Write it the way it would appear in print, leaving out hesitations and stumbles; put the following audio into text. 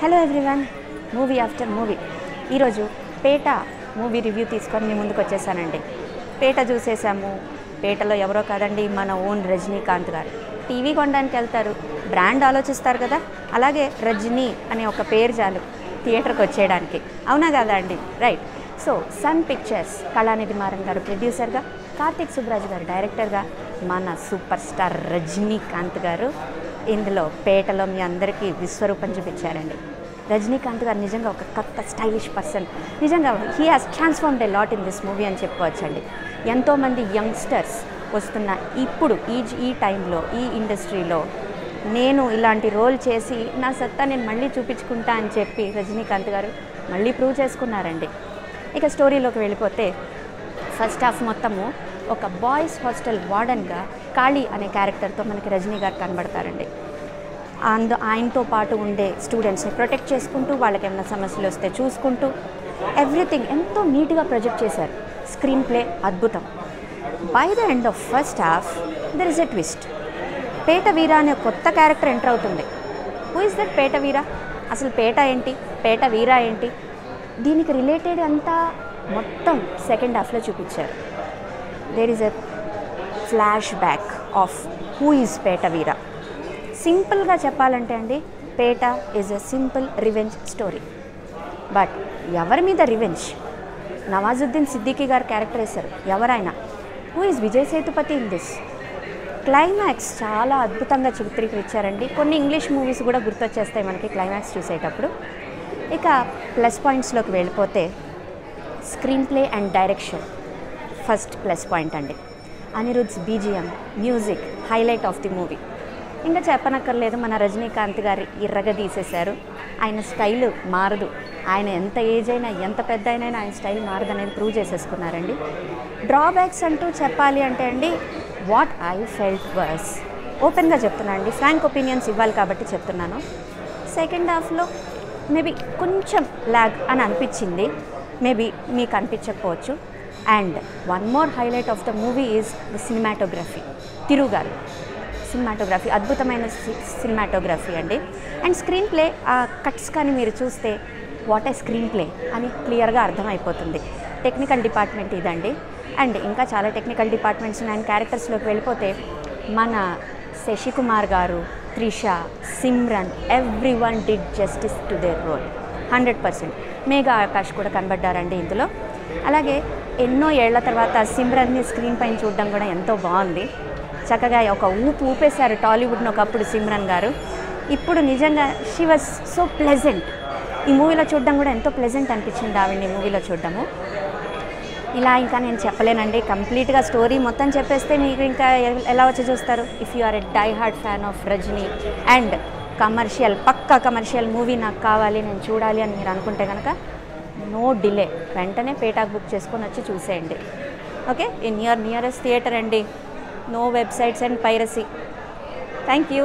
Hello everyone, movie after movie ఈరోజు పేట movie review తీసుకొని మీ ముందుకు వచ్చేసానండి. పేట చూసేసాము. పేటలో ఎవరో కాదండి, మన ఓన్ రజనీకాంత్ గారు. టీవీ కొనడానికి వెళ్తారు, బ్రాండ్ ఆలోచిస్తారు కదా, అలాగే రజనీ అనే ఒక పేరు చాలు థియేటర్కి వచ్చేయడానికి. అవునా కదా అండి? Right. So Sun Pictures Kalanithi Maran గారు ప్రొడ్యూసర్గా, కార్తిక్ సుబ్రాజ్ గారు డైరెక్టర్గా, మన సూపర్ స్టార్ రజనీకాంత్ గారు ఇందులో పేటలో మీ అందరికీ విశ్వరూపం చూపించారండి. రజనీకాంత్ గారు నిజంగా ఒక కొత్త స్టైలిష్ పర్సన్. నిజంగా he has transformed a lot in this movie అని చెప్పుకోవచ్చండి. ఎంతోమంది యంగ్స్టర్స్ వస్తున్న ఇప్పుడు ఈ టైంలో ఈ ఇండస్ట్రీలో నేను ఇలాంటి రోల్ చేసి నా సత్తా నేను మళ్ళీ చూపించుకుంటా అని చెప్పి రజనీకాంత్ గారు మళ్ళీ ప్రూవ్ చేసుకున్నారండి. ఇక స్టోరీలోకి వెళ్ళిపోతే ఫస్ట్ హాఫ్ మొత్తము ఒక బాయ్స్ హాస్టల్ వార్డన్గా కాళీ అనే క్యారెక్టర్తో మనకి రజనీ గారు కనబడతారండి. ఆయనతో పాటు ఉండే స్టూడెంట్స్ని ప్రొటెక్ట్ చేసుకుంటూ, వాళ్ళకి ఏమైనా సమస్యలు వస్తే చూసుకుంటూ, ఎవ్రీథింగ్ ఎంతో నీట్గా ప్రొజెక్ట్ చేశారు. స్క్రీన్ ప్లే అద్భుతం. By the end of first half there is a twist. Peta Veera అనే కొత్త క్యారెక్టర్ ఎంటర్ అవుతుంది. Who is that Peta Veera? అసలు పేట ఏంటి, పేట వీర ఏంటి, దీనికి రిలేటెడ్ అంతా మొత్తం సెకండ్ హాఫ్లో చూపించారు. There is a flashback of who is Peta Veera. సింపుల్గా చెప్పాలంటే అండి, Peta is a simple revenge story. But ఎవరి మీద రివెంజ్? నవాజుద్దీన్ సిద్దికీ గారు క్యారెక్టర్ వేశారు. ఎవరైనా who is Vijay Sethupathi in this. Climax చాలా అద్భుతంగా చిత్రీకరించారండి. కొన్ని ఇంగ్లీష్ మూవీస్ కూడా గుర్తొచ్చేస్తాయి మనకి క్లైమాక్స్ చూసేటప్పుడు. ఇక ప్లస్ పాయింట్స్లోకి వెళ్ళిపోతే screenplay and direction first plus point అండి. Anirudh's BGM, music highlight of the movie. ఇంకా చెప్పనక్కర్లేదు, మన రజనీకాంత్ గారు ఇర్రగా తీసేశారు. ఆయన స్టైల్ మారదు. ఆయన ఎంత ఏజ్ అయినా ఎంత పెద్ద అయినా ఆయన స్టైల్ మారదు అనేది ప్రూవ్ చేసేసుకున్నారండి. డ్రాబ్యాక్స్ అంటూ చెప్పాలి అంటే అండి, వాట్ ఐ ఫెల్ట్ వర్స్, ఓపెన్గా చెప్తున్నా అండి, ఫ్రాంక్ ఒపీనియన్స్ ఇవ్వాలి కాబట్టి చెప్తున్నాను. సెకండ్ హాఫ్లో మేబీ కొంచెం ల్యాగ్ అని అనిపించింది. మేబీ మీకు అనిపించకపోవచ్చు. And one more highlight of the movie is the cinematography. Thiru గారు సినిమాటోగ్రఫీ, అద్భుతమైన సినిమాటోగ్రఫీ అండి. అండ్ స్క్రీన్ ప్లే, ఆ కట్స్ కానీ మీరు చూస్తే వాట్ ఏ స్క్రీన్ ప్లే అని క్లియర్గా అర్థమైపోతుంది. టెక్నికల్ డిపార్ట్మెంట్ ఇదండి. అండ్ ఇంకా చాలా టెక్నికల్ డిపార్ట్మెంట్స్ అండ్ క్యారెక్టర్స్లోకి వెళ్ళిపోతే మన శశికుమార్ గారు, Trisha, Simran, everyone did justice to their role 100%. Megha Akash కూడా కనబడ్డారండి ఇందులో. అలాగే ఎన్నో ఏళ్ల తర్వాత సిమ్రన్ని స్క్రీన్ పైన చూడడం కూడా ఎంతో బాగుంది. చక్కగా ఒక ఊపేశారు టాలీవుడ్ను ఒకప్పుడు సిమ్రన్ గారు. ఇప్పుడు నిజంగా షీ వాజ్ సో ప్లెజెంట్. ఈ మూవీలో చూడడం కూడా ఎంతో ప్లెజెంట్ అనిపించింది ఆవిడని మూవీలో చూడడము. ఇలా ఇంకా నేను చెప్పలేనండి, కంప్లీట్గా స్టోరీ మొత్తం చెప్పేస్తే మీకు ఇంకా ఎలా వచ్చి చూస్తారు. If you are a die hard fan of Rajini and commercial, పక్కా కమర్షియల్ మూవీ నాకు కావాలి, నేను చూడాలి అని మీరు అనుకుంటే కనుక నో డిలే, వెంటనే పేటాకు బుక్ చేసుకొని వచ్చి చూసేయండి. Okay, in your nearest theatre అండి. No websites and piracy. Thank you.